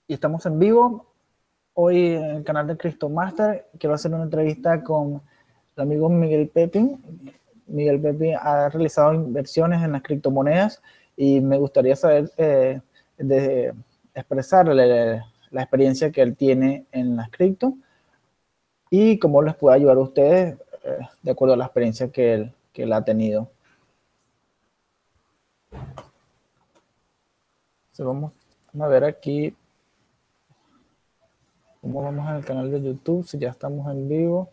Y estamos en vivo. Hoy en el canal de CryptoMasters quiero hacer una entrevista con el amigo Miguel Pepin. Miguel Pepin ha realizado inversiones en las criptomonedas y me gustaría saber, expresarle la experiencia que él tiene en las cripto y cómo les puede ayudar a ustedes de acuerdo a la experiencia que él ha tenido. Vamos a ver aquí cómo vamos al canal de YouTube, si ya estamos en vivo.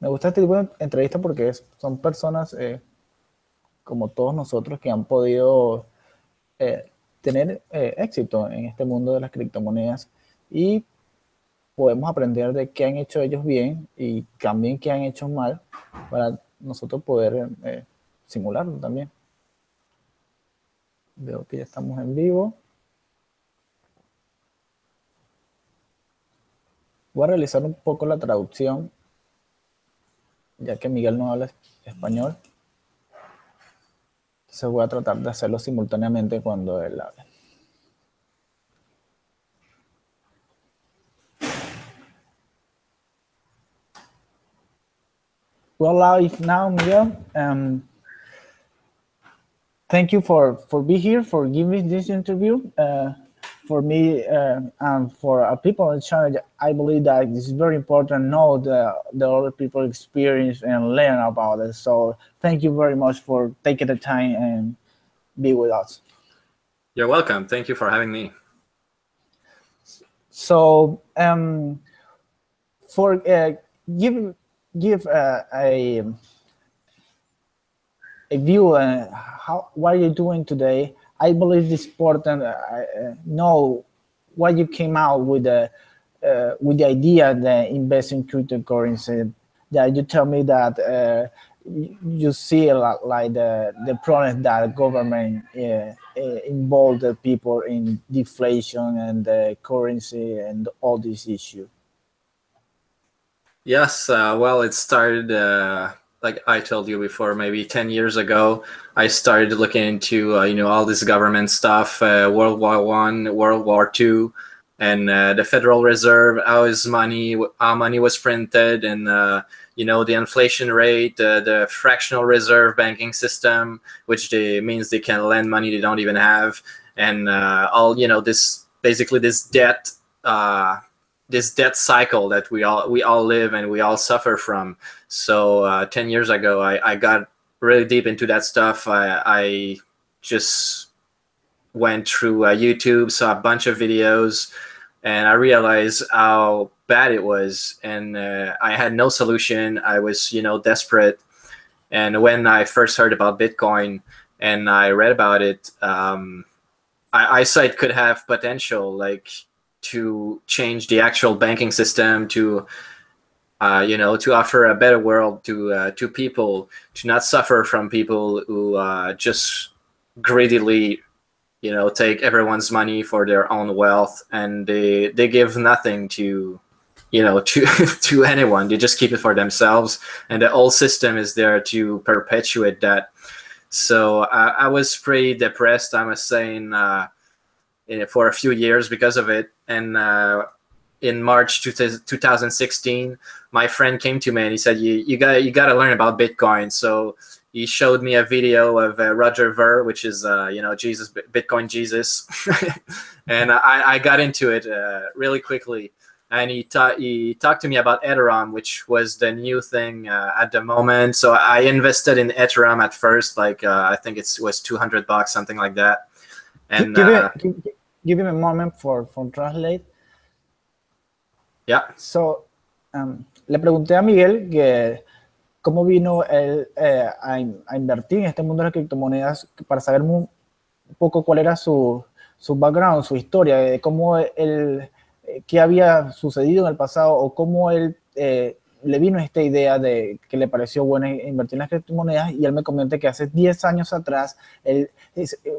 Me gusta este tipo de entrevistas porque son personas como todos nosotros que han podido tener éxito en este mundo de las criptomonedas y podemos aprender de qué han hecho ellos bien y también qué han hecho mal para nosotros poder simularlo también. Veo que ya estamos en vivo. Voy a realizar un poco la traducción, ya que Miguel no habla español. Entonces voy a tratar de hacerlo simultáneamente cuando él hable. We're live now, Miguel. Thank you for being here, for giving this interview. For me and for our people in China, I believe that it's very important to know the other people experience and learn about it. So thank you very much for taking the time and be with us. You're welcome. Thank you for having me. So for give a view what are you doing today. I believe it's important know why you came out with the idea that invest in cryptocurrency. That you tell me that you see a lot like the problem that government involved the people in deflation and the currency and all these issues. Yes, well, it started like I told you before, maybe 10 years ago. I started looking into all this government stuff, World War I, World War II, and the Federal Reserve, how money was printed, and the inflation rate, the fractional reserve banking system, which means they can lend money they don't even have, and all this basically this debt cycle that we all live and we all suffer from. So 10 years ago, I got really deep into that stuff. I just went through YouTube, saw a bunch of videos, and I realized how bad it was. And I had no solution. I was, desperate. And when I first heard about Bitcoin and I read about it, I saw it could have potential, like to change the actual banking system, to to offer a better world to people, to not suffer from people who just greedily take everyone's money for their own wealth, and they give nothing to to anyone. They just keep it for themselves, and the whole system is there to perpetuate that. So I was pretty depressed, I must say, for a few years because of it. And in March 2016, my friend came to me and he said, you got to learn about Bitcoin. So he showed me a video of Roger Ver, which is Jesus, Bitcoin Jesus. And I got into it really quickly. And he talked to me about Ethereum, which was the new thing at the moment. So I invested in Ethereum at first, like I think it was $200, something like that. And give him a moment for translate. Yeah. So, le pregunté a Miguel que cómo vino él a invertir en este mundo de las criptomonedas para saber un poco cuál era su background, su historia, de cómo él, qué había sucedido en el pasado o cómo él le vino esta idea de que le pareció buena invertir en las criptomonedas, y él me comenta que hace 10 años atrás él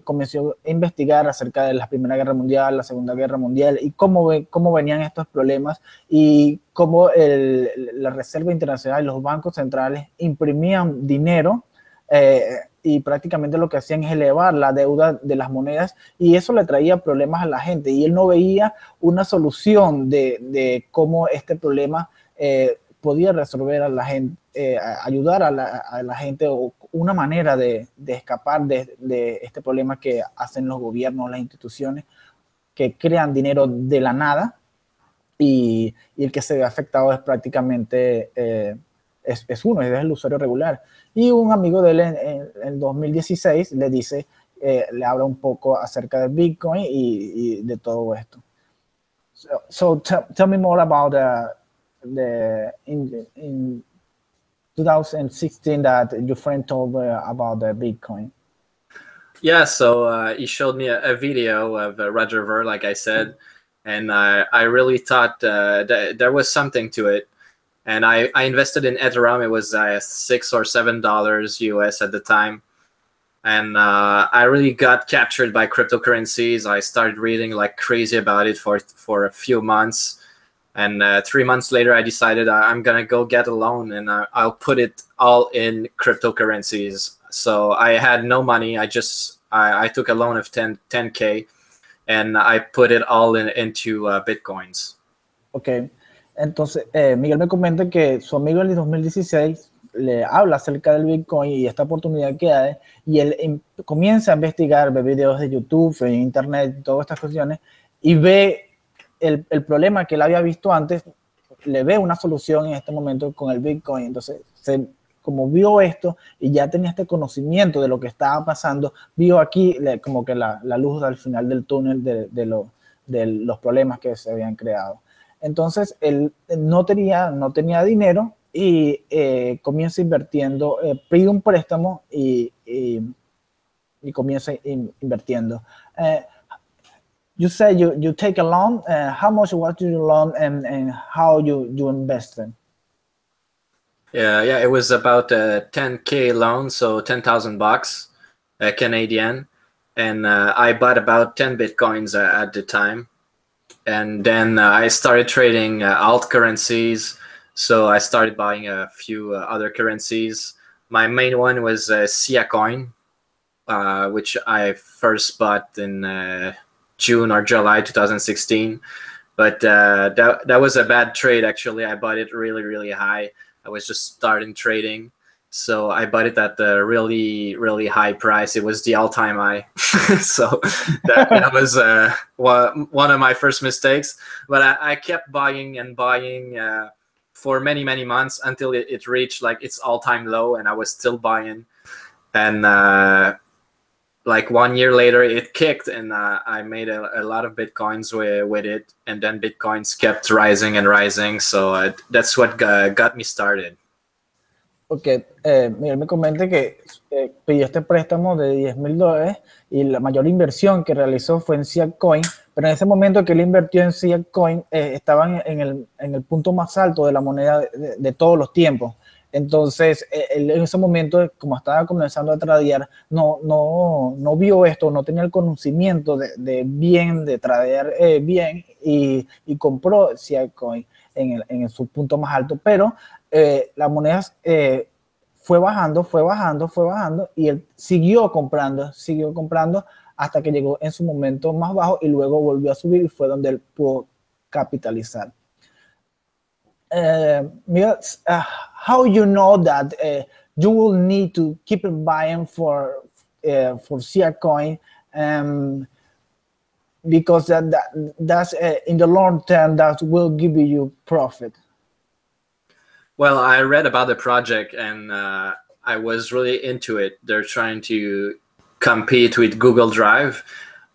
comenzó a investigar acerca de la Primera Guerra Mundial, la Segunda Guerra Mundial, y cómo venían estos problemas, y cómo la Reserva Internacional y los bancos centrales imprimían dinero, y prácticamente lo que hacían es elevar la deuda de las monedas, y eso le traía problemas a la gente, y él no veía una solución de cómo este problema podía resolver a la gente, ayudar a la gente, o una manera de escapar de este problema que hacen los gobiernos, las instituciones, que crean dinero de la nada, y el que se ve afectado es prácticamente es el usuario regular. Y un amigo de él en 2016 le dice, le habla un poco acerca de Bitcoin y de todo esto. So tell me more about in 2016 that your friend told about the Bitcoin. Yeah, so he showed me a video of Roger Ver, like I said, and I really thought that there was something to it. And I invested in Ethereum. It was $6 or $7 US at the time. And I really got captured by cryptocurrencies. I started reading like crazy about it for a few months. And 3 months later, I decided I'm going to go get a loan, and I'll put it all in cryptocurrencies. So I had no money. I took a loan of 10K, and I put it all into Bitcoins. Okay. Entonces, Miguel me comenta que su amigo en el 2016 le habla acerca del Bitcoin y esta oportunidad que hay, y él comienza a investigar, ve videos de YouTube, en Internet, todas estas cuestiones, y ve el problema que él había visto antes, le ve una solución en este momento con el Bitcoin. Entonces, como vio esto y ya tenía este conocimiento de lo que estaba pasando, vio aquí como que la luz al final del túnel de los problemas que se habían creado. Entonces, él no tenía dinero, y comienza invirtiendo, pide un préstamo y comienza invirtiendo. You say you take a loan. How much was your loan, and how you invested? Yeah, it was about a 10K loan, so $10,000 Canadian, and I bought about 10 Bitcoins at the time. And then I started trading alt currencies. So I started buying a few other currencies. My main one was Sia Coin, which I first bought in June or July 2016. But that was a bad trade, actually. I bought it really, really high. I was just starting trading. So I bought it at a really, really high price. It was the all-time high. So that was one of my first mistakes. But I kept buying and buying for many, many months until it reached like its all-time low, and I was still buying. And like 1 year later, it kicked, and I made a lot of Bitcoins with it. And then Bitcoins kept rising and rising. So that's what got me started. Ok, Miguel me comenta que pidió este préstamo de $10,000, y la mayor inversión que realizó fue en Sia Coin, pero en ese momento que él invirtió en Sia Coin estaban en el punto más alto de la moneda de todos los tiempos. Entonces, él en ese momento, como estaba comenzando a tradear, no vio esto, no tenía el conocimiento de tradear bien, y compró Sia Coin en su punto más alto, pero la moneda fue bajando, y él siguió comprando hasta que llegó en su momento más bajo, y luego volvió a subir, y fue donde él pudo capitalizar. Miguel, how you know that you will need to keep buying for Sia Coin, because that's in the long term that will give you profit? Well, I read about the project, and I was really into it. They're trying to compete with Google Drive,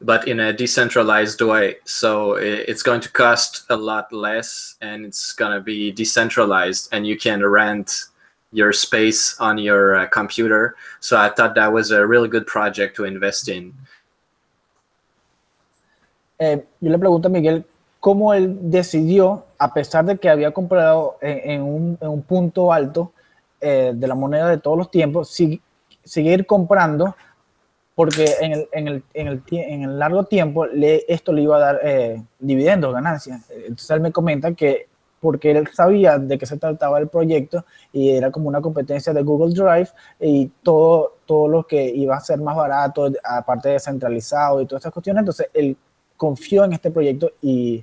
but in a decentralized way. So it's going to cost a lot less, and it's going to be decentralized, and you can rent your space on your computer. So I thought that was a really good project to invest in. Yo le pregunto a Miguel cómo él decidió a pesar de que había comprado en un punto alto de la moneda de todos los tiempos, seguir comprando, porque en el largo tiempo esto le iba a dar dividendos, ganancias. Entonces él me comenta que porque él sabía de qué se trataba el proyecto y era como una competencia de Google Drive y todo lo que iba a ser más barato, aparte de descentralizado y todas estas cuestiones, entonces él confió en este proyecto y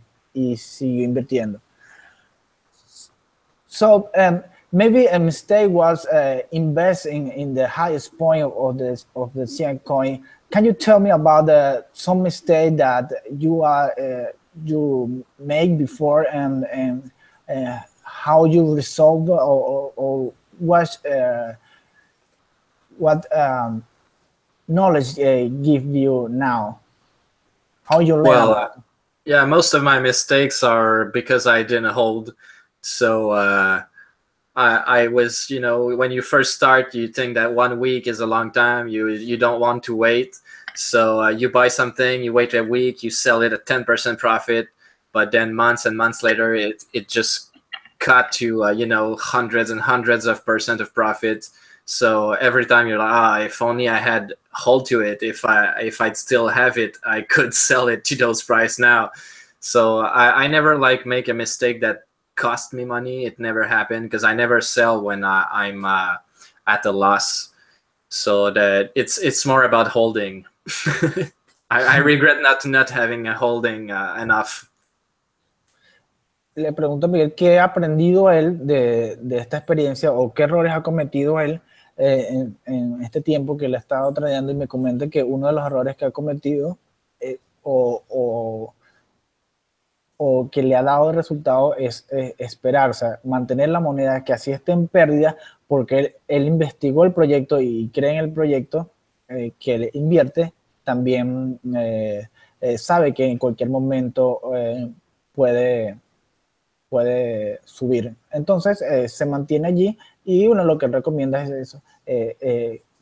siguió invirtiendo. So maybe a mistake was investing in the highest point of the CN coin. Can you tell me about some mistake that you made before and how you resolve or what knowledge give you now? How you learn about it? Yeah, most of my mistakes are because I didn't hold. So I was, you know, when you first start, you think that 1 week is a long time. You don't want to wait. So you buy something, you wait a week, you sell it at 10% profit, but then months and months later, it just cut to you know, hundreds and hundreds of percent of profit. So every time you're like, if only I had hold to it, if I'd still have it, I could sell it to those price now. So I never like make a mistake that cost me money. It never happened because I never sell when I'm at a loss. So that it's more about holding. I regret not having a holding enough. Le pregunto a Miguel qué ha aprendido él de esta experiencia o qué errores ha cometido él en este tiempo que le ha estado trayendo, y me comenta que uno de los errores que ha cometido o que le ha dado resultado es esperar, o sea, mantener la moneda, que así esté en pérdida, porque él investigó el proyecto y cree en el proyecto que él invierte, también sabe que en cualquier momento puede subir. Entonces se mantiene allí y uno lo que recomienda es eso,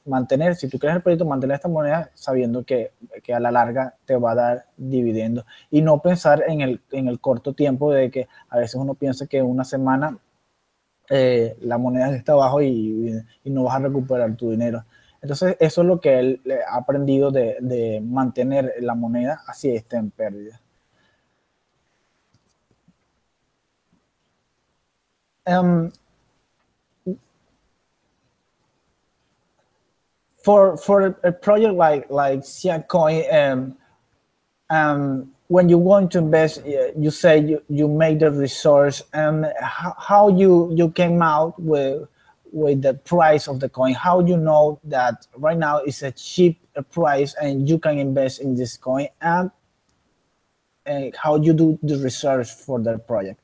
mantener, si tú crees el proyecto, mantener esta moneda sabiendo que a la larga te va a dar dividendos y no pensar en el corto tiempo, de que a veces uno piensa que una semana la moneda está abajo y no vas a recuperar tu dinero. Entonces eso es lo que él ha aprendido de mantener la moneda así esté en pérdida. For a project like Coin, when you want to invest, you say you make the research, and how you came out with the price of the coin? How you know that right now is a cheap price and you can invest in this coin, and how you do the research for the project?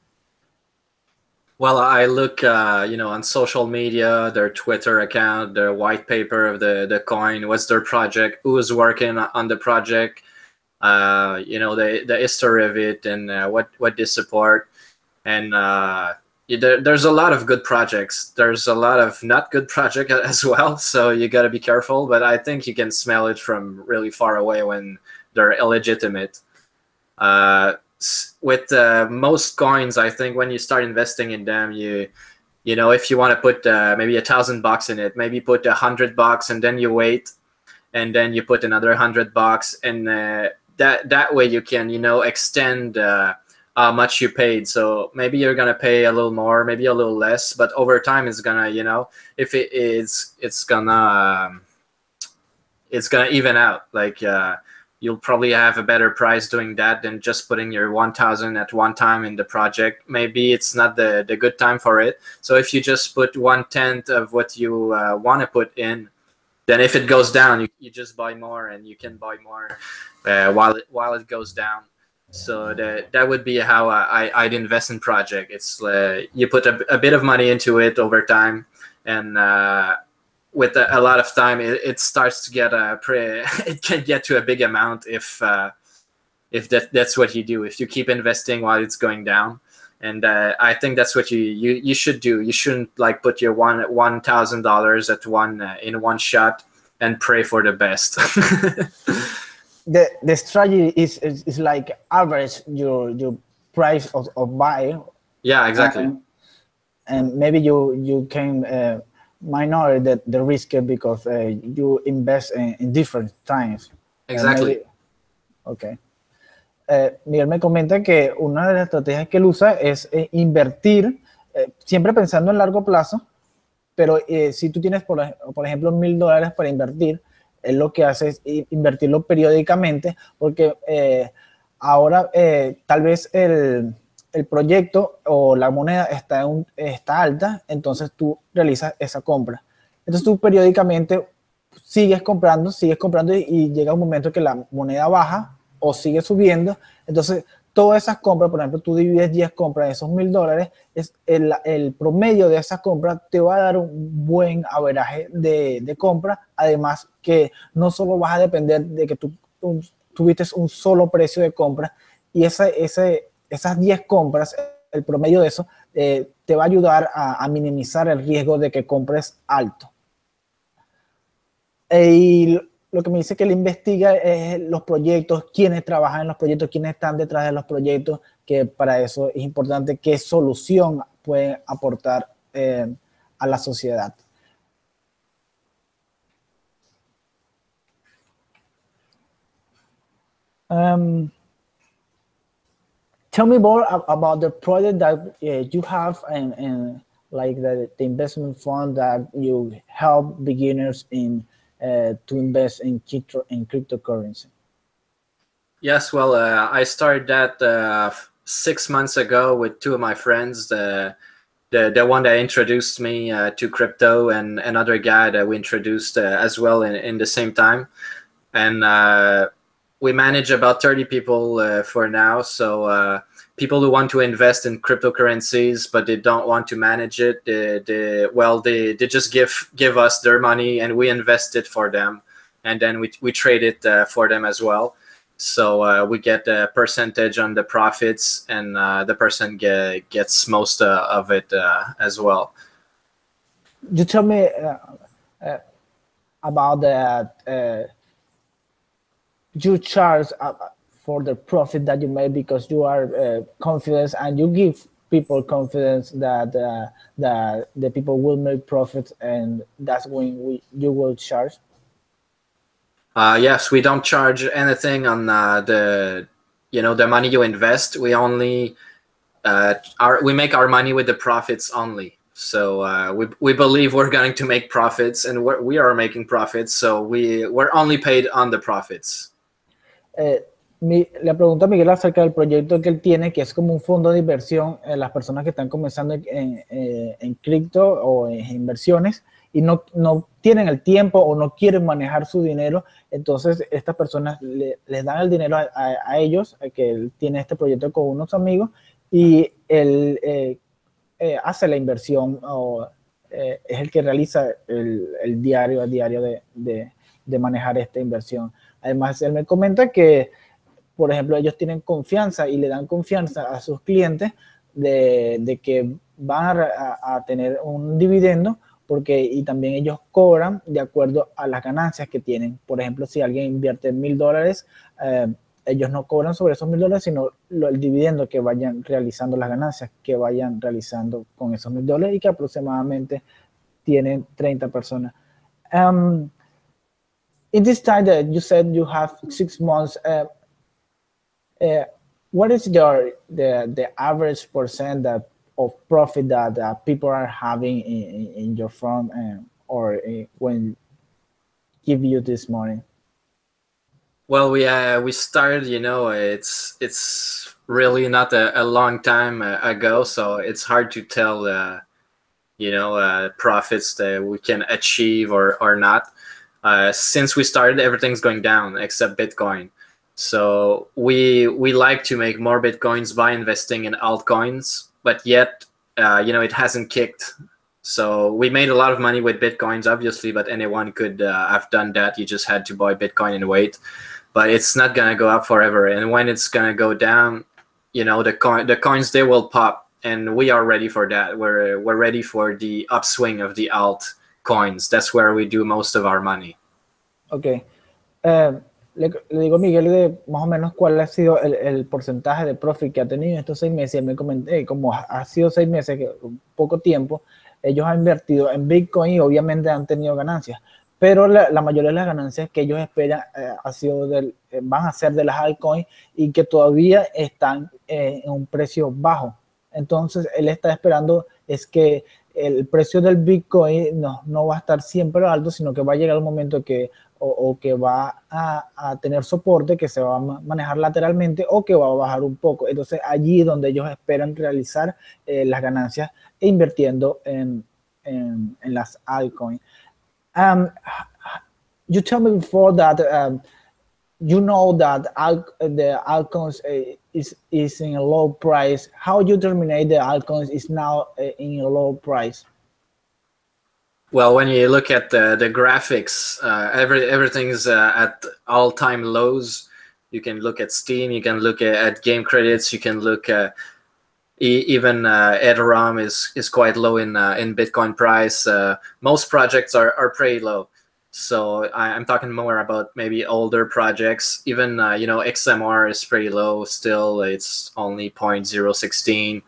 Well, I look, you know, on social media, their Twitter account, their white paper of the coin, what's their project, who's working on the project, you know, the history of it, and what they support. And there's a lot of good projects. There's a lot of not good projects as well, so you got to be careful. But I think you can smell it from really far away when they're illegitimate. With most coins, I think when you start investing in them, you know, if you want to put maybe $1,000 in it, maybe put $100 and then you wait, and then you put another $100, and that way you can, you know, extend how much you paid. So maybe you're gonna pay a little more, maybe a little less, but over time it's gonna, you know, if it is, it's gonna even out. Like you'll probably have a better price doing that than just putting your 1,000 at one time in the project. Maybe it's not the good time for it. So if you just put 1/10 of what you want to put in, then if it goes down, you just buy more, and you can buy more while it goes down. So that would be how I'd invest in project. It's you put a bit of money into it over time, and with a lot of time, it starts to get it can get to a big amount if that's what you do. If you keep investing while it's going down, and I think that's what you should do. You shouldn't like put your $1,000 at in one shot and pray for the best. The strategy is like average your price of buy Yeah, exactly. And maybe you can minor the risk because you invest in different times. Exactly. Maybe, okay. Miguel me comenta que una de las estrategias que él usa es invertir, siempre pensando en largo plazo, pero si tú tienes, por ejemplo, $1,000 para invertir, él lo que hace es invertirlo periódicamente, porque ahora tal vez el proyecto o la moneda está alta, entonces tú realizas esa compra. Entonces tú periódicamente sigues comprando y llega un momento que la moneda baja o sigue subiendo. Entonces todas esas compras, por ejemplo, tú divides 10 compras de esos $1,000, es el promedio de esas compras te va a dar un buen averaje de compra. Además que no solo vas a depender de que tú tuviste un solo precio de compra, y esas 10 compras, el promedio de eso, te va a ayudar a minimizar el riesgo de que compres alto. Y lo que me dice que él investiga es los proyectos, quiénes trabajan en los proyectos, quiénes están detrás de los proyectos, que para eso es importante qué solución pueden aportar a la sociedad. Tell me more about the project that you have and like the investment fund that you help beginners in to invest in cryptocurrency. Yes, well, I started that 6 months ago with two of my friends. The one that introduced me to crypto, and another guy that we introduced as well in the same time. And we manage about 30 people for now. So people who want to invest in cryptocurrencies, but they don't want to manage it, they just give us their money and we invest it for them. And then we trade it for them as well. So we get a percentage on the profits, and the person gets most of it as well. You tell me about that. You charge for the profit that you make because you are confident, and you give people confidence that the people will make profits, and that's when you will charge. Yes, we don't charge anything on the money you invest. We only we make our money with the profits only. So we believe we're going to make profits, and we are making profits. So we're only paid on the profits. Le pregunto a Miguel acerca del proyecto que él tiene, que es como un fondo de inversión en las personas que están comenzando en cripto o en inversiones y no tienen el tiempo o no quieren manejar su dinero. Entonces estas personas les dan el dinero a ellos, que él tiene este proyecto con unos amigos, y él hace la inversión, o es el que realiza el diario a diario de manejar esta inversión. Además, él me comenta que, por ejemplo, ellos tienen confianza y le dan confianza a sus clientes de que van a tener un dividendo, y también ellos cobran de acuerdo a las ganancias que tienen. Por ejemplo, si alguien invierte $1,000, ellos no cobran sobre esos $1,000, sino el dividendo que vayan realizando, las ganancias que vayan realizando con esos $1,000, y que aproximadamente tienen 30 personas. In this time that you said you have 6 months, what is the average percent of profit that people are having in your firm, or when give you this money? Well, we started, it's really not a long time ago, so it's hard to tell, profits that we can achieve or not. Since we started, everything's going down except Bitcoin. So we like to make more Bitcoins by investing in altcoins, but yet, it hasn't kicked. So we made a lot of money with Bitcoins, obviously, but anyone could have done that. You just had to buy Bitcoin and wait. But it's not going to go up forever. And when it's going to go down, the coins, they will pop. And we are ready for that. We're ready for the upswing of the alt coins. That's where we do most of our money. Okay. le digo a Miguel de más o menos cuál ha sido el porcentaje de profit que ha tenido en estos 6 meses. Y él me comenté, como ha sido 6 meses, que poco tiempo, ellos han invertido en Bitcoin y obviamente han tenido ganancias. Pero la mayoría de las ganancias que ellos esperan van a ser de las altcoins y que todavía están en un precio bajo. Entonces, él está esperando es que el precio del Bitcoin no va a estar siempre alto, sino que va a llegar un momento que o que va a tener soporte, que se va a manejar lateralmente o que va a bajar un poco. Entonces, allí es donde ellos esperan realizar las ganancias e invirtiendo en las altcoins. You told me before that you know that the altcoins is in a low price. How you terminate the altcoins is now in a low price? Well, when you look at the graphics, everything's at all-time lows. You can look at Steam, you can look at game credits, you can look even Ethereum is quite low in Bitcoin price. Most projects are pretty low. So I'm talking more about maybe older projects. Even XMR is pretty low still. It's only 0.016.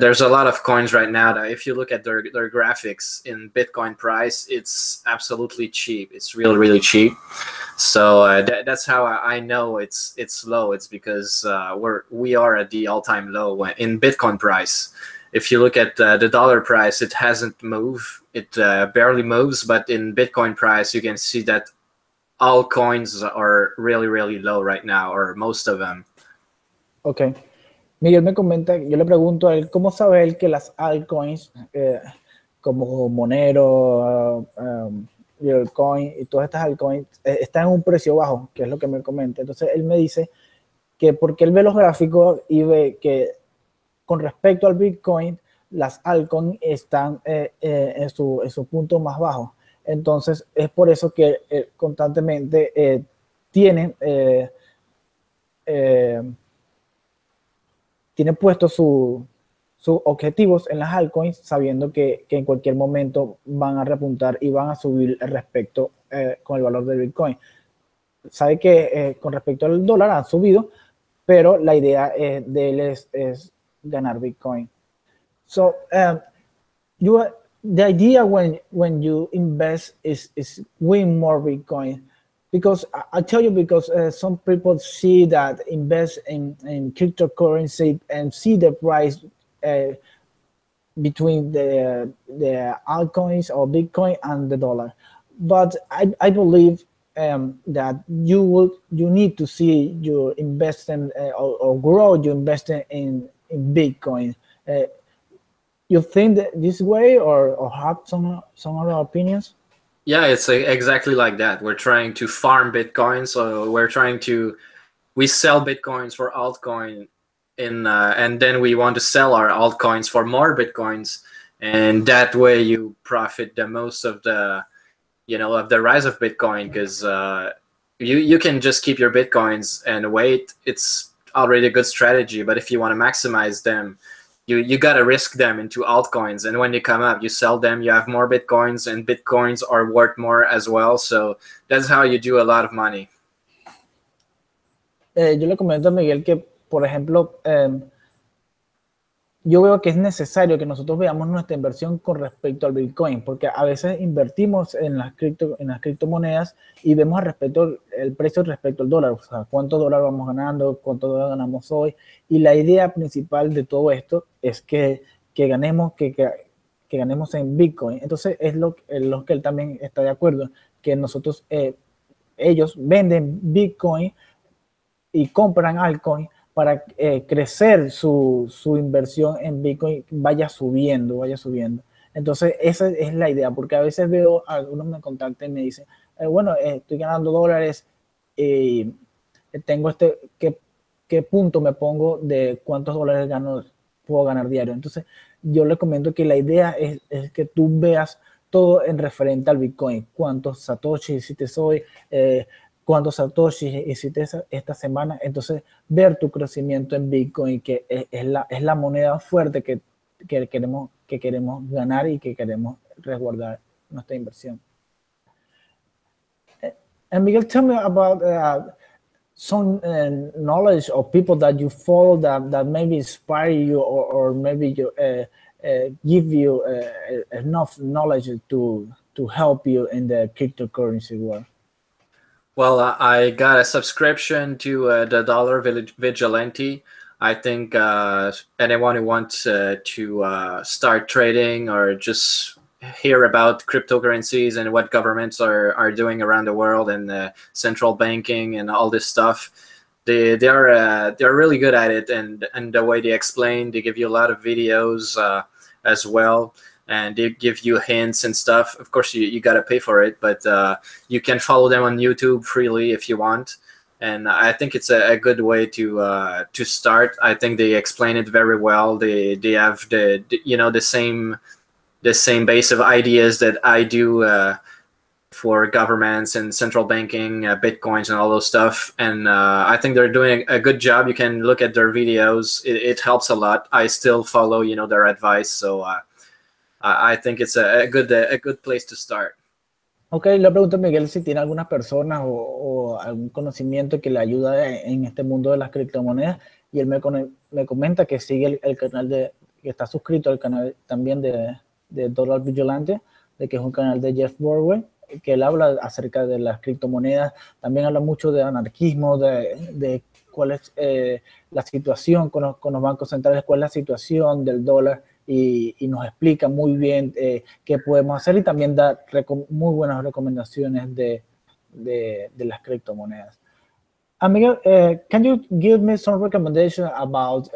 There's a lot of coins right now that if you look at their graphics in Bitcoin price, it's absolutely cheap. It's really cheap. So that's how I know it's low. It's because we are at the all-time low in Bitcoin price. If you look at the dollar price, it hasn't moved. It barely moves, but in Bitcoin price, you can see that all coins are really low right now, or most of them. Ok. Miguel me comenta, yo le pregunto a él, ¿cómo sabe él que las altcoins, como Monero, Bitcoin y todas estas altcoins, están en un precio bajo, que es lo que me comenta? Entonces, él me dice que porque él ve los gráficos y ve que con respecto al Bitcoin, las altcoins están en su punto más bajo. Entonces, es por eso que constantemente tienen puestos sus objetivos en las altcoins, sabiendo que en cualquier momento van a repuntar y van a subir respecto con el valor del Bitcoin. Sabe que con respecto al dólar han subido, pero la idea de él es ganar Bitcoin. So the idea when you invest is win more Bitcoin, because I tell you, because some people see that invest in cryptocurrency and see the price between the altcoins or Bitcoin and the dollar, but I believe that you need to see your investment or grow your investment in Bitcoin. You think that this way, or have some other opinions? Yeah, it's exactly like that. We're trying to farm Bitcoin, so we sell Bitcoins for altcoin, and then we want to sell our altcoins for more Bitcoins, and that way you profit the most of the rise of Bitcoin, because you can just keep your Bitcoins and wait. It's already a good strategy, but if you want to maximize them, you got to risk them into altcoins, and when they come up, you sell them, you have more Bitcoins, and Bitcoins are worth more as well. So that's how you do a lot of money. Yo le comento a Miguel que, por ejemplo, yo veo que es necesario que nosotros veamos nuestra inversión con respecto al Bitcoin, porque a veces invertimos en las criptomonedas y vemos el precio respecto al dólar, o sea, cuánto dólar vamos ganando, cuánto dólar ganamos hoy, y la idea principal de todo esto es que ganemos en Bitcoin. Entonces es lo que él también está de acuerdo, que nosotros, ellos venden Bitcoin y compran altcoin para crecer su inversión en Bitcoin, vaya subiendo. Entonces, esa es la idea, porque a veces veo, algunos me contactan y me dicen, bueno, estoy ganando dólares y tengo ¿qué punto me pongo de cuántos dólares puedo ganar diario? Entonces, yo le comento que la idea es que tú veas todo en referente al Bitcoin, cuántos satoshis hiciste hoy, cuántos satoshis hiciste esta semana. Entonces, ver tu crecimiento en Bitcoin, que es la moneda fuerte que queremos ganar y que queremos resguardar nuestra inversión. And Miguel, tell me about some knowledge of people that you follow that maybe inspire you or maybe you, give you enough knowledge to help you in the cryptocurrency world. Well, I got a subscription to the Dollar Vigilante. I think anyone who wants to start trading or just hear about cryptocurrencies and what governments are doing around the world and central banking and all this stuff, they're really good at it, and the way they explain, they give you a lot of videos as well, and they give you hints and stuff. Of course, you got to pay for it, but you can follow them on YouTube freely if you want. And I think it's a good way to start. I think they explain it very well. They have the same base of ideas that I do for governments and central banking, Bitcoins and all those stuff. And I think they're doing a good job. You can look at their videos. It helps a lot. I still follow their advice. So I think it's a good place to start. Ok, le pregunto a Miguel si tiene algunas personas o algún conocimiento que le ayuda en este mundo de las criptomonedas, y él me comenta que sigue el canal que está suscrito al canal también de Dollar Vigilante, de que es un canal de Jeff Borwell, que él habla acerca de las criptomonedas. También habla mucho de anarquismo, de cuál es la situación con los bancos centrales, cuál es la situación del dólar, y nos explica muy bien qué podemos hacer, y también da muy buenas recomendaciones de las criptomonedas. Miguel, can you give me some recommendation about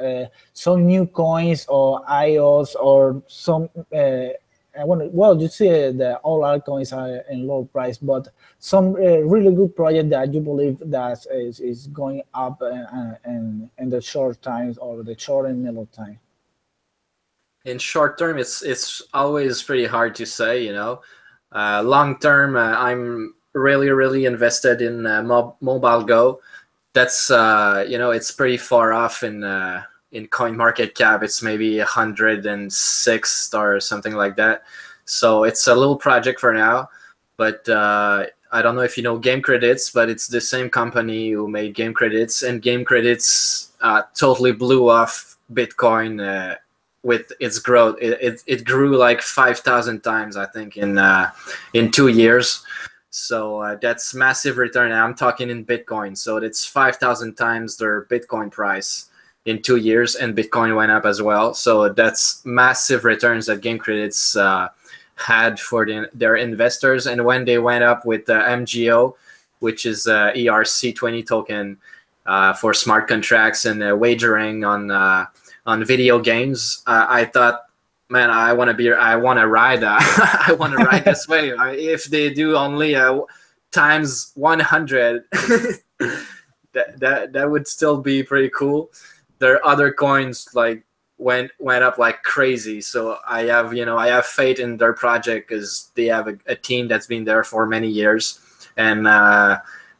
some new coins or IOs or some, well, you see that all altcoins are in low price, but some really good project that you believe that is going up in the short times or the short and middle time? In short term, it's always pretty hard to say, long term, I'm really invested in Mobile Go. That's it's pretty far off in coin market cap. It's maybe 106 or something like that. So it's a little project for now, but I don't know if you know Game Credits, but it's the same company who made Game Credits, and Game Credits totally blew off Bitcoin with its growth. It grew like 5,000 times, I think, in 2 years. So that's massive return. And I'm talking in Bitcoin. So it's 5,000 times their Bitcoin price in 2 years, and Bitcoin went up as well. So that's massive returns that Game Credits had for their investors. And when they went up with the MGO, which is ERC20 token for smart contracts and wagering on video games, I thought, man, I want to ride I want to ride this wave. If they do only times 100, that would still be pretty cool. Their other coins like went up like crazy. So I have faith in their project because they have a team that's been there for many years, and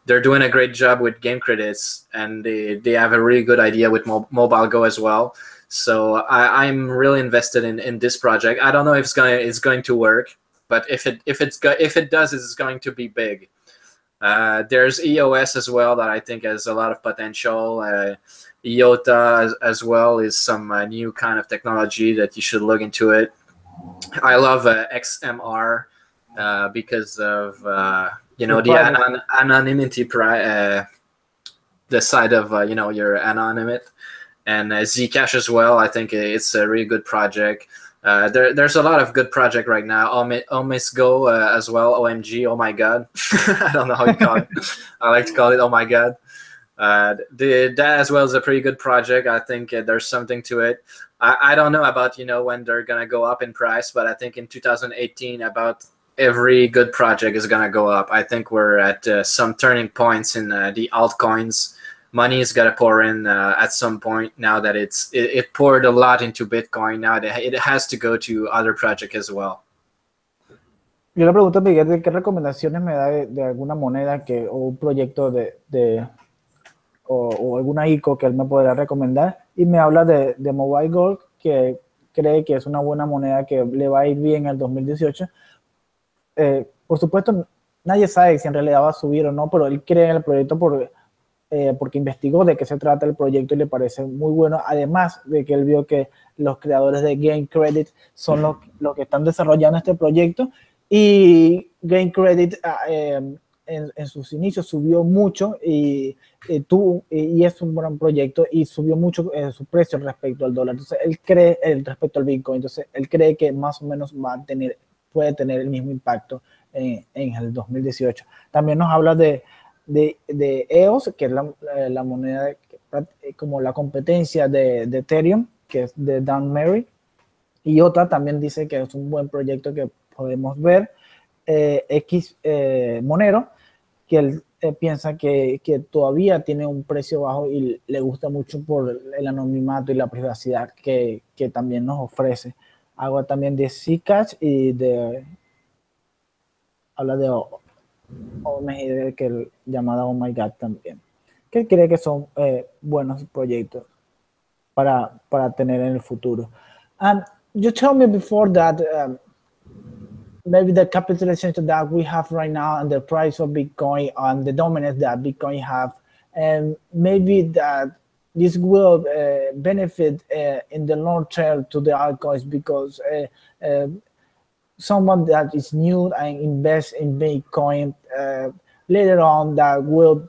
they're doing a great job with Game Credits, and they have a really good idea with Mobile Go as well. So I'm really invested in this project. I don't know if it's going to work, but if it does, it's going to be big. There's EOS as well that I think has a lot of potential. IOTA as well is some new kind of technology that you should look into it. I love XMR because of the anonymity, the side of you're anonymous. And Zcash as well. I think it's a really good project. There's a lot of good project right now. Almost Go as well. OMG, oh my God. I don't know how you call it. I like to call it oh my God. That as well is a pretty good project. I think there's something to it. I don't know about when they're gonna go up in price, but I think in 2018 about every good project is gonna go up. I think we're at some turning points in the altcoins. Money is gonna pour in at some point. Now that it poured a lot into Bitcoin, now it has to go to other projects as well. Yo le pregunto a Miguel de qué recomendaciones me da de alguna moneda o un proyecto o alguna ICO que él me podrá recomendar, y me habla de Mobile Gold, que cree que es una buena moneda que le va a ir bien en el 2018. Por supuesto, nadie sabe si en realidad va a subir o no, pero él cree en el proyecto porque investigó de qué se trata el proyecto y le parece muy bueno, además de que él vio que los creadores de Game Credit son los que están desarrollando este proyecto, y Game Credit en sus inicios subió mucho y es un buen proyecto y subió mucho su precio respecto al dólar. Entonces él cree respecto al Bitcoin, entonces él cree que más o menos puede tener el mismo impacto en el 2018. También nos habla de EOS, que es la moneda como la competencia de Ethereum, que es de Donde, y otra también dice que es un buen proyecto que podemos ver, Monero, que él piensa que todavía tiene un precio bajo y le gusta mucho por el anonimato y la privacidad que también nos ofrece. Habla también de Zcash y habla de OMG, que el llamada Oh My God también, que cree que son buenos proyectos para tener en el futuro. And you told me before that maybe the capitalization that we have right now and the price of Bitcoin and the dominance that Bitcoin have, and maybe that this will benefit in the long term to the altcoins, because someone that is new and invest in Bitcoin later on that will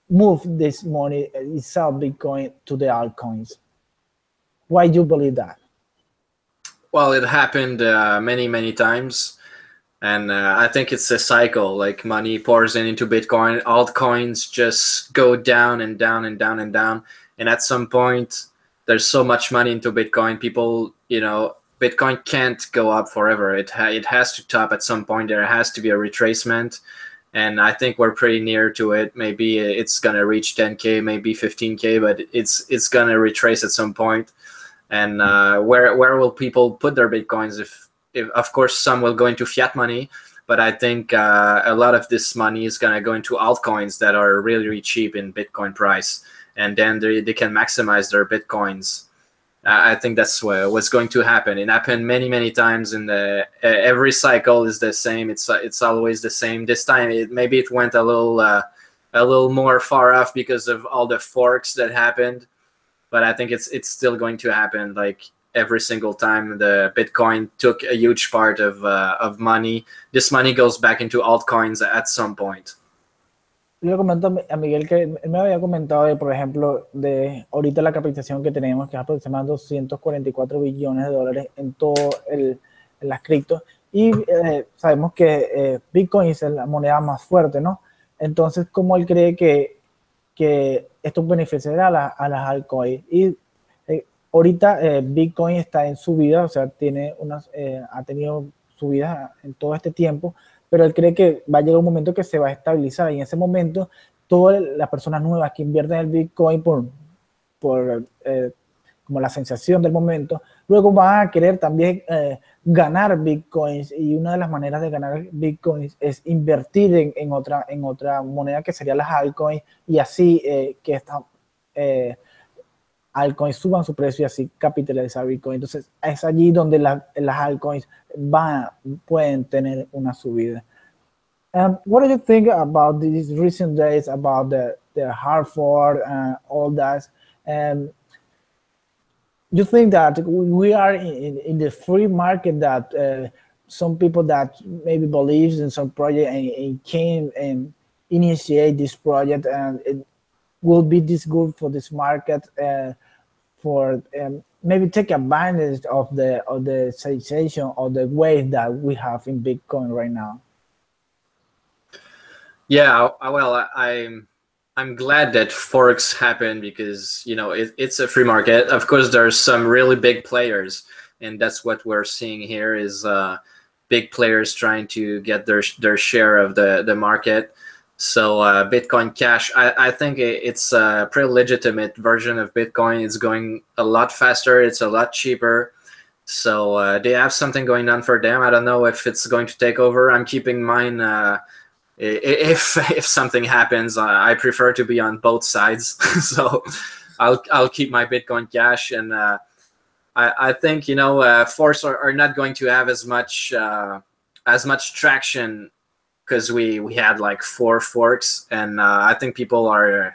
move this money itself, Bitcoin, to the altcoins. Why do you believe that? Well, it happened many times, and I think it's a cycle. Like money pours into Bitcoin, altcoins just go down and down and down and down, and at some point, there's so much money into Bitcoin. People, Bitcoin can't go up forever. It has to top at some point. There has to be a retracement, and I think we're pretty near to it. Maybe it's gonna reach 10K, maybe 15K, but it's gonna retrace at some point. And where will people put their Bitcoins? If of course some will go into fiat money, but I think a lot of this money is gonna go into altcoins that are really cheap in Bitcoin price, and then they can maximize their Bitcoins. I think that's what's going to happen. It happened many times in every cycle is the same. It's always the same. This time maybe it went a little more far off because of all the forks that happened, but I think it's still going to happen. Like every single time the Bitcoin took a huge part of money, this money goes back into altcoins at some point. Yo le comento a Miguel que él me había comentado, por ejemplo, de ahorita la capitalización que tenemos, que es aproximadamente 244 billones de dólares en todo las criptos, y sabemos que Bitcoin es la moneda más fuerte, ¿no? Entonces, ¿cómo él cree que esto beneficiará a las altcoins? Y ahorita Bitcoin está en subida, o sea, ha tenido subidas en todo este tiempo, pero él cree que va a llegar un momento que se va a estabilizar, y en ese momento todas las personas nuevas que invierten en el Bitcoin por como la sensación del momento, luego van a querer también ganar Bitcoins, y una de las maneras de ganar Bitcoins es invertir en otra moneda, que sería las altcoins, y así que estas altcoins suban su precio y así capitalizar Bitcoin. Entonces es allí donde las altcoins pueden tener una subida. What do you think about these recent days about the hard fork and all that? You think that we are in the free market, that some people that maybe believes in some project and came and initiate this project, and it will be this good for this market, for maybe take advantage of the sensation or the wave that we have in Bitcoin right now? Yeah, well, I'm glad that forks happen, because it's a free market. Of course, there's some really big players, and that's what we're seeing here is big players trying to get their share of the market. So Bitcoin Cash, I think it's a pretty legitimate version of Bitcoin. It's going a lot faster. It's a lot cheaper. So they have something going on for them. I don't know if it's going to take over. I'm keeping mine. If something happens, I prefer to be on both sides. So I'll keep my Bitcoin Cash, and I think forks are not going to have as much traction because we had like 4 forks, and I think people are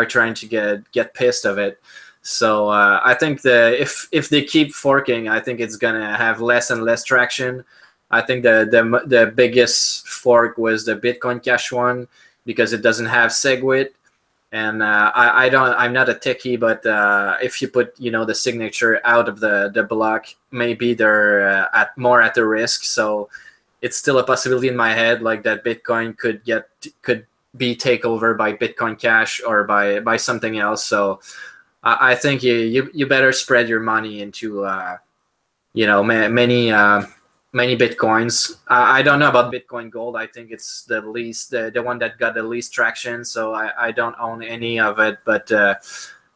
trying to get pissed of it. So I think if they keep forking, I think it's gonna have less and less traction. I think the biggest fork was the Bitcoin Cash one, because it doesn't have SegWit. And I'm not a techie, but if you put the signature out of the block, maybe they're more at the risk. So it's still a possibility in my head, like that Bitcoin could be taken over by Bitcoin Cash or by something else. So I think you better spread your money into many Bitcoins. I don't know about Bitcoin Gold. I think it's the least, the one that got the least traction. So I don't own any of it. But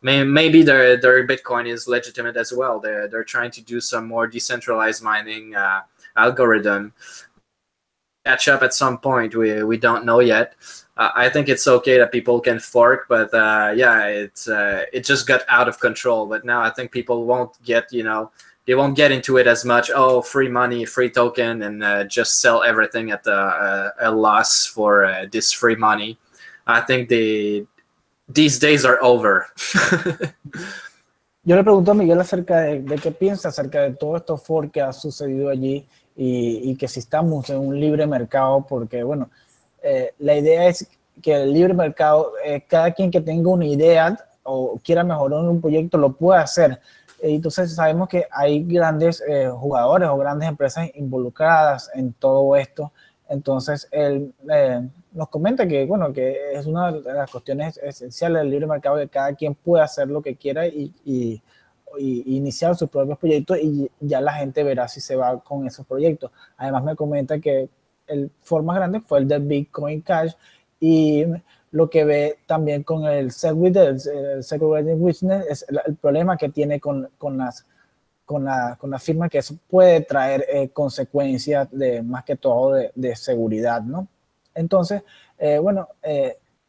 maybe their Bitcoin is legitimate as well. They're trying to do some more decentralized mining algorithm. Catch up at some point. We don't know yet. I think it's okay that people can fork, but yeah, it just got out of control. But now I think people won't get they won't get into it as much. Oh, free money, free token, and just sell everything at a loss for this free money. I think these days are over. Yo le pregunto a Miguel acerca de qué piensa acerca de todo esto fork que ha sucedido allí y que si estamos en un libre mercado, porque bueno, la idea es que el libre mercado, cada quien que tenga una idea o quiera mejorar un proyecto lo puede hacer. Entonces sabemos que hay grandes jugadores o grandes empresas involucradas en todo esto. Entonces él nos comenta que, bueno, que es una de las cuestiones esenciales del libre mercado, que cada quien puede hacer lo que quiera y iniciar sus propios proyectos, y ya la gente verá si se va con esos proyectos. Además me comenta que el fork más grande fue el del Bitcoin Cash, y lo que ve también con el SegWit, el Security Witness, es el problema que tiene con la firma, que eso puede traer consecuencias más que todo de seguridad, ¿no? Entonces, bueno,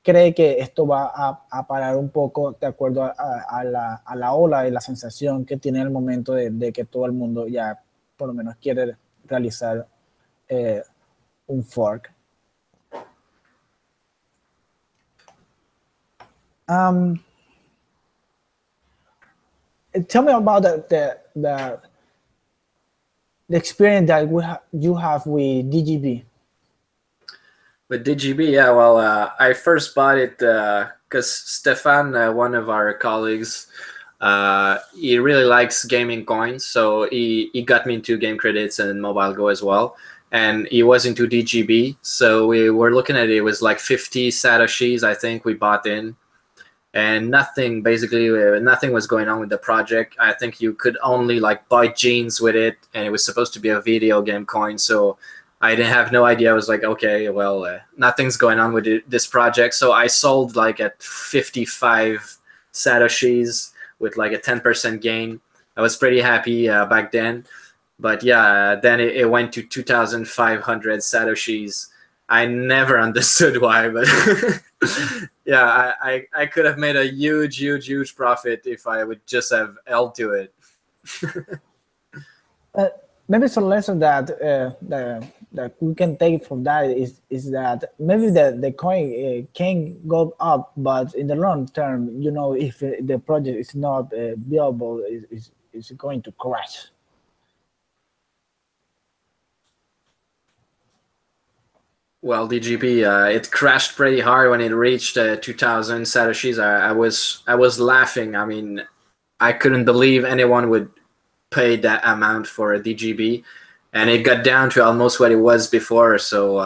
cree que esto va a parar un poco de acuerdo a la ola y la sensación que tiene en el momento de que todo el mundo ya por lo menos quiere realizar un fork. Tell me about the experience that you have with DGB. With DGB, yeah, well, I first bought it because Stefan, one of our colleagues, he really likes gaming coins, so he got me into game credits and mobile go as well, and he was into DGB, so we were looking at it. It was like 50 satoshis, I think we bought in, and nothing was going on with the project. I think you could only like buy jeans with it, and it was supposed to be a video game coin, so I didn't have no idea. I was like, okay, well, nothing's going on with this project. So I sold like at 55 satoshis with like a 10% gain. I was pretty happy back then. But yeah, then it went to 2,500 satoshis. I never understood why, but yeah, I could have made a huge profit if I would just have held to it. Maybe some lesson that we can take from that is that maybe the coin can go up, but in the long term, if the project is not viable, is going to crash. Well, DGB, it crashed pretty hard when it reached 2,000 satoshis. I was laughing. I mean, I couldn't believe anyone would pay that amount for a DGB, and it got down to almost what it was before. So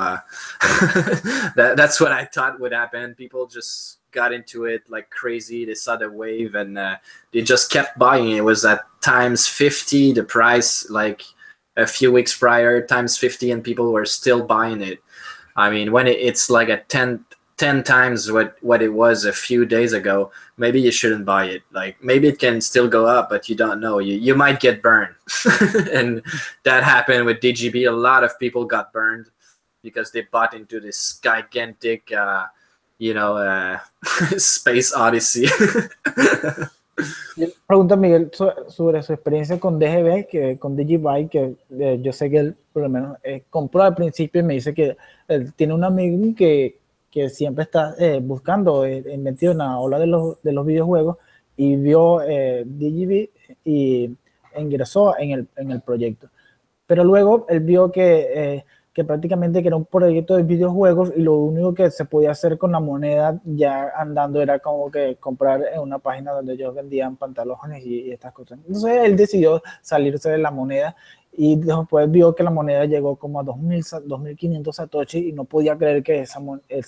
that's what I thought would happen. People just got into it like crazy. They saw the wave, and they just kept buying. It was at times 50 the price, like a few weeks prior, times 50, and people were still buying it. I mean, when it's like at 10 times what it was a few days ago, maybe you shouldn't buy it. Like, maybe it can still go up, but you don't know. You might get burned. And that happened with DGB. A lot of people got burned because they bought into this gigantic, space odyssey. Pregunta Miguel sobre su experiencia con DGB, con Digibuy, que yo sé que él por lo menos compró al principio y me dice que él tiene un amigo que siempre está buscando, metido en la ola de los videojuegos, y vio DigiB y ingresó en el proyecto. Pero luego él vio que prácticamente que era un proyecto de videojuegos y lo único que se podía hacer con la moneda ya andando era como que comprar en una página donde ellos vendían pantalones y estas cosas. Entonces él decidió salirse de la moneda y después vio que la moneda llegó como a 2.500 satoshi y no podía creer que esa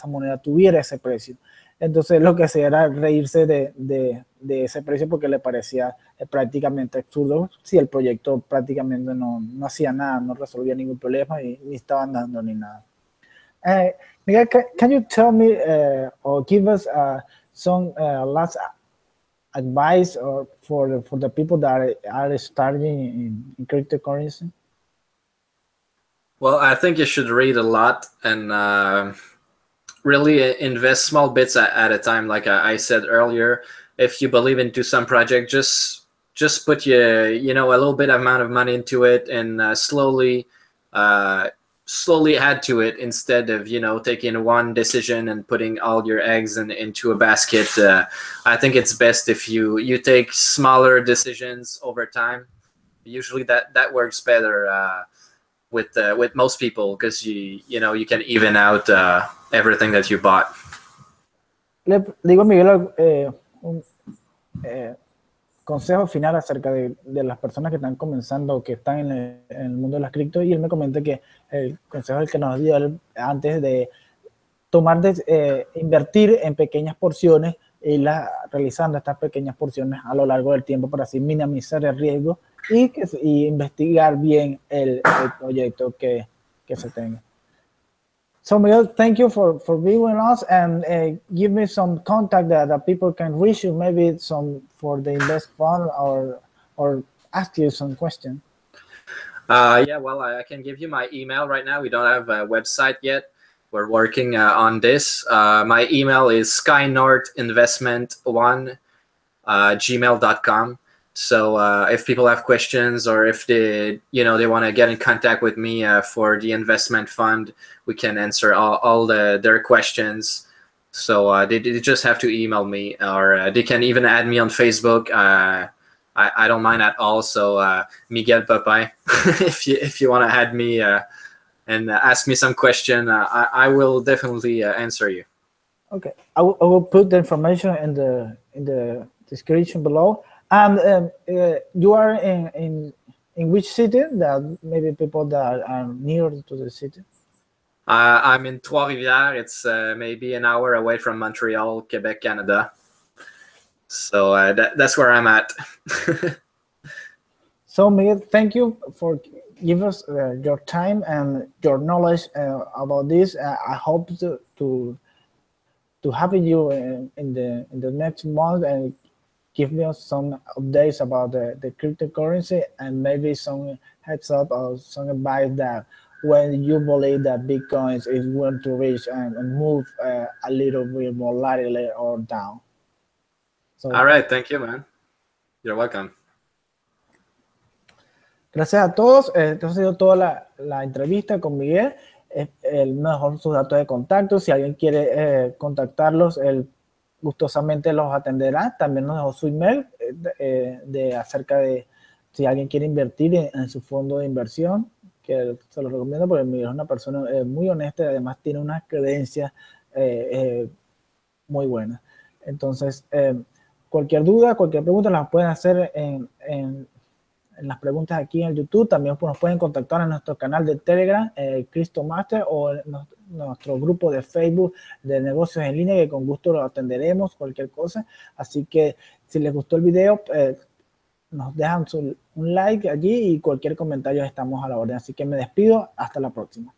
moneda tuviera ese precio. Entonces lo que hacía era reírse de ese precio porque le parecía prácticamente absurdo si el proyecto prácticamente no hacía nada, no resolvía ningún problema y ni estaba andando ni nada. Miguel, can you tell me or give us some last advice for the people that are starting in cryptocurrency? Well, I think you should read a lot and really invest small bits at a time. Like I said earlier, if you believe into some project, just put a little bit amount of money into it and slowly add to it instead of taking one decision and putting all your eggs into a basket. I think it's best if you take smaller decisions over time. Usually that works better with most people because you can even out everything that you bought. Le digo a Miguel un consejo final acerca de las personas que están comenzando, que están en el mundo de las cripto, y él me comenta que el consejo el que nos dio él antes de invertir en pequeñas porciones y realizando estas pequeñas porciones a lo largo del tiempo para así minimizar el riesgo y investigar bien el proyecto que se tenga. So Miguel, thank you for being with us and give me some contact that people can reach you, maybe some for the invest fund or ask you some question. Yeah, well, I can give you my email right now. We don't have a website yet. We're working on this. My email is skynortinvestment1 gmail.com. So if people have questions or if they want to get in contact with me for the investment fund, we can answer all their questions. So they just have to email me, or they can even add me on Facebook. I don't mind at all. So Miguel Pepin, if you want to add me and ask me some question, I will definitely answer you. Okay, I will put the information in the description below. And you are in which city? That maybe people that are near to the city. I'm in Trois-Rivières. It's maybe an hour away from Montreal, Quebec, Canada. So that's where I'm at. So Miguel, thank you for giving us your time and your knowledge about this. I hope to have you in the next month and give me some updates about the cryptocurrency and maybe some heads up or some advice that when you believe that Bitcoin is going to reach and move a little bit more laterally or down. So, all right, thank you, man. You're welcome. Gracias a todos. Esto ha sido toda la entrevista con Miguel. Él me dejó sus datos de contacto. Si alguien quiere contactarlos, él gustosamente los atenderá. También nos dejó su email acerca de si alguien quiere invertir en su fondo de inversión, que se lo recomiendo porque Miguel es una persona muy honesta y además tiene unas creencias muy buenas. Entonces, cualquier duda, cualquier pregunta las pueden hacer en las preguntas aquí en YouTube. También nos pueden contactar en nuestro canal de Telegram, criptomasters, o en nuestro grupo de Facebook de negocios en línea, que con gusto lo atenderemos, cualquier cosa. Así que si les gustó el video, nos dejan un like allí y cualquier comentario estamos a la orden. Así que me despido, hasta la próxima.